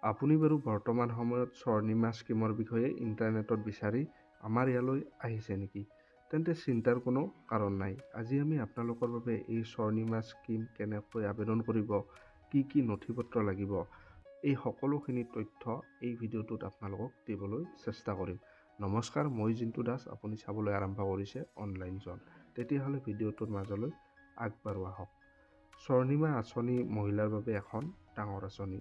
আপুনি বাৰু বৰ্তমান সময়ত স্বৰ্ণিমা স্কিমৰ বিষয়ে ইণ্টাৰনেটত বিচাৰি আমাৰ ইয়ালৈ আহিছে নেকি? তেন্তে চিন্তাৰ কোনো কাৰণ নাই। আজি আমি আপোনালোকৰ বাবে এই স্বৰ্ণিমা স্কিম কেনেকৈ আবেদন কৰিব, কি কি নথিপত্ৰ লাগিব, এই সকলোখিনি তথ্য এই ভিডিঅ'টোত আপোনালোকক দিবলৈ চেষ্টা কৰিম। নমস্কাৰ, মই জিন্তু দাস। আপুনি চাবলৈ আৰম্ভ কৰিছে অনলাইন জন। তেতিয়াহ'লে ভিডিঅ'টোৰ মাজলৈ আগবাঢ়ো আহক। স্বৰ্ণিমা আঁচনি মহিলাৰ বাবে এখন ডাঙৰ আঁচনি।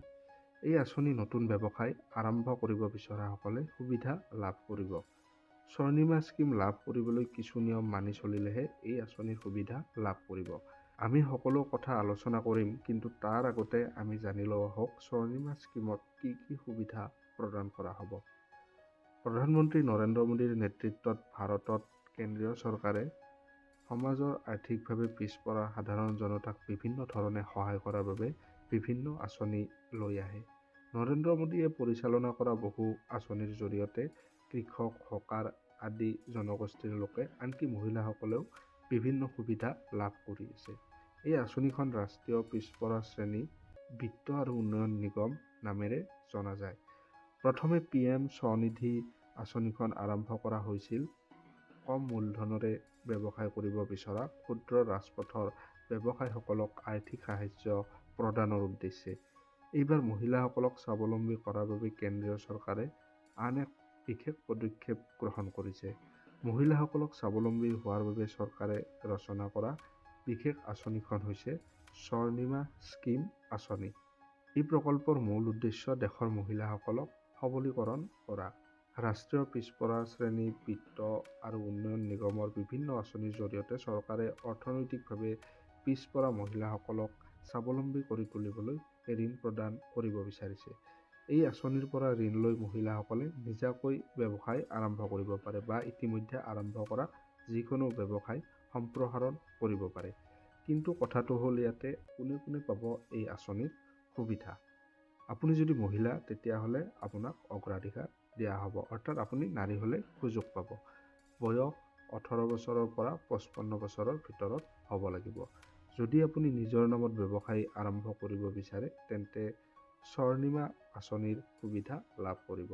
এই আঁচনি নতুন ব্যৱসায় আৰম্ভ কৰিব বিচৰাসকলে সুবিধা লাভ কৰিব। স্বৰ্ণিমা স্কিম লাভ কৰিবলৈ কিছু নিয়ম মানি চলিলেহে এই আঁচনিৰ সুবিধা লাভ কৰিব। আমি সকলো কথা আলোচনা কৰিম, কিন্তু তাৰ আগতে আমি জানি লওঁ আহক স্বৰ্ণিমা স্কিমত কি কি সুবিধা প্ৰদান কৰা হ'ব। প্ৰধানমন্ত্ৰী নৰেন্দ্ৰ মোদীৰ নেতৃত্বত ভাৰতত কেন্দ্ৰীয় চৰকাৰে সমাজৰ আৰ্থিকভাৱে পিছপৰা সাধাৰণ জনতাক বিভিন্ন ধৰণে সহায় কৰাৰ বাবে বিভিন্ন আঁচনি লৈ আহে। নৰেন্দ্ৰ মোদীয়ে পৰিচালনা কৰা বহু আঁচনিৰ জৰিয়তে কৃষক, হকাৰ আদি জনগোষ্ঠীৰ লোকে, আনকি মহিলাসকলেও বিভিন্ন সুবিধা লাভ কৰি আছে। এই আঁচনিখন ৰাষ্ট্ৰীয় পিছপৰা শ্ৰেণী বিত্ত আৰু উন্নয়ন নিগম নামেৰে জনা যায়। প্ৰথমে PM স্বনিধি আঁচনিখন আৰম্ভ কৰা হৈছিল কম মূলধনৰে ব্যৱসায় কৰিব বিচৰা ক্ষুদ্ৰ ৰাজপথৰ ব্যৱসায়ীসকলক আৰ্থিক সাহায্য প্ৰদানৰ উদ্দেশ্যে। এইবাৰ মহিলাসকলক স্বাৱলম্বী কৰাৰ বাবে কেন্দ্ৰীয় চৰকাৰে আন এক বিশেষ পদক্ষেপ গ্ৰহণ কৰিছে। মহিলাসকলক স্বাৱলম্বী হোৱাৰ বাবে চৰকাৰে ৰচনা কৰা বিশেষ আঁচনিখন হৈছে স্বৰ্ণিমা স্কিম আঁচনি। এই প্ৰকল্পৰ মূল উদ্দেশ্য দেশৰ মহিলাসকলক সবলীকৰণ কৰা। ৰাষ্ট্ৰীয় পিছপৰা শ্ৰেণী বিত্ত আৰু উন্নয়ন নিগমৰ বিভিন্ন আঁচনিৰ জৰিয়তে চৰকাৰে অৰ্থনৈতিকভাৱে পিছপৰা মহিলাসকলক স্বাৱলম্বী কৰি তুলিবলৈ ঋণ প্ৰদান কৰিব বিচাৰিছে। এই আঁচনিৰ পৰা ঋণ লৈ মহিলাসকলে নিজাকৈ ব্যৱসায় আৰম্ভ কৰিব পাৰে বা ইতিমধ্যে আৰম্ভ কৰা যিকোনো ব্যৱসায় সম্প্ৰসাৰণ কৰিব পাৰে। কিন্তু কথাটো হ'ল ইয়াতে কোনে কোনে পাব এই আঁচনিৰ সুবিধা। আপুনি যদি মহিলা তেতিয়াহ'লে আপোনাক অগ্ৰাধিকাৰ দিয়া হ'ব, অৰ্থাৎ আপুনি নাৰী হ'লে সুযোগ পাব। বয়স 18 বছৰৰ পৰা 55 বছৰৰ ভিতৰত হ'ব লাগিব। যদি আপুনি নিজৰ নামত ব্যৱসায় আৰম্ভ কৰিব বিচাৰে তেন্তে স্বৰ্ণিমা আঁচনিৰ সুবিধা লাভ কৰিব।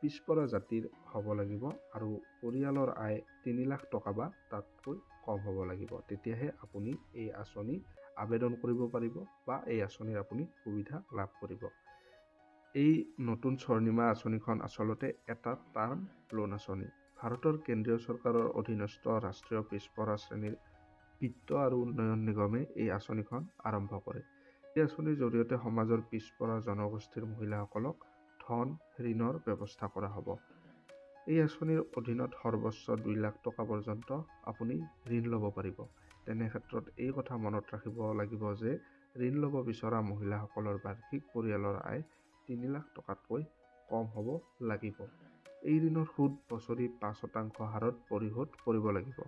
পিছপৰা জাতিৰ হ'ব লাগিব আৰু পৰিয়ালৰ আয় 3 লাখ টকা বা তাতকৈ কম হ'ব লাগিব। তেতিয়াহে আপুনি এই আঁচনি আবেদন কৰিব পাৰিব বা এই আঁচনিৰ আপুনি সুবিধা লাভ কৰিব। এই নতুন স্বৰ্ণিমা আঁচনিখন আচলতে এটা টাৰ্ম লোন আঁচনি। ভাৰতৰ কেন্দ্ৰীয় চৰকাৰৰ অধীনস্থ ৰাষ্ট্ৰীয় পিছপৰা শ্ৰেণীৰ বিত্ত আৰু উন্নয়ন নিগমে এই আঁচনিখন আৰম্ভ কৰে। এই আঁচনিৰ জৰিয়তে সমাজৰ পিছপৰা জনগোষ্ঠীৰ মহিলাসকলক ধন ঋণৰ ব্যৱস্থা কৰা হ'ব। এই আঁচনিৰ অধীনত সৰ্বোচ্চ 2 লাখ টকা পৰ্যন্ত আপুনি ঋণ ল'ব পাৰিব। তেনে ক্ষেত্ৰত এই কথা মনত ৰাখিব লাগিব যে ঋণ ল'ব বিচৰা মহিলাসকলৰ বাৰ্ষিক পৰিয়ালৰ আয় 3 লাখ টকাতকৈ কম হ'ব লাগিব। এই ঋণৰ সুদ বছৰি 5% হাৰত পৰিশোধ কৰিব লাগিব।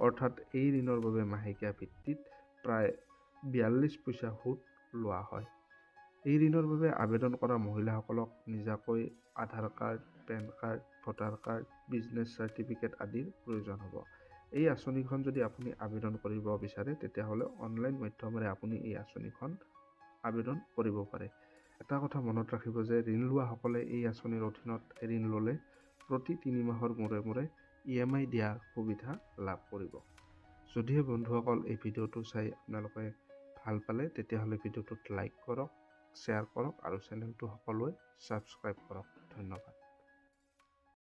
অৰ্থাৎ এই ঋণৰ বাবে মাহেকীয়া ভিত্তিত প্ৰায় 42 পইচা সুদ লোৱা হয়। এই ঋণৰ বাবে আবেদন কৰা মহিলাসকলক নিজাকৈ Aadhaar card, PAN card, voter card, business certificate আদিৰ প্ৰয়োজন হ'ব। এই আঁচনিখন যদি আপুনি আবেদন কৰিব বিচাৰে তেতিয়াহ'লে অনলাইন মাধ্যমেৰে আপুনি এই আঁচনিখন আবেদন কৰিব পাৰে। এটা কথা মনত ৰাখিব যে ঋণ লোৱাসকলে এই আঁচনিৰ অধীনত ঋণ ল'লে প্ৰতি 3 মাহৰ মূৰে মূৰে EMI দিয়াৰ সুবিধা লাভ কৰিব। যদিহে বন্ধুসকল এই ভিডিঅ'টো চাই আপোনালোকে ভাল পালে তেতিয়াহ'লে ভিডিঅ'টোত লাইক কৰক, শ্বেয়াৰ কৰক আৰু চেনেলটো সকলোৱে ছাবস্ক্ৰাইব কৰক। ধন্যবাদ।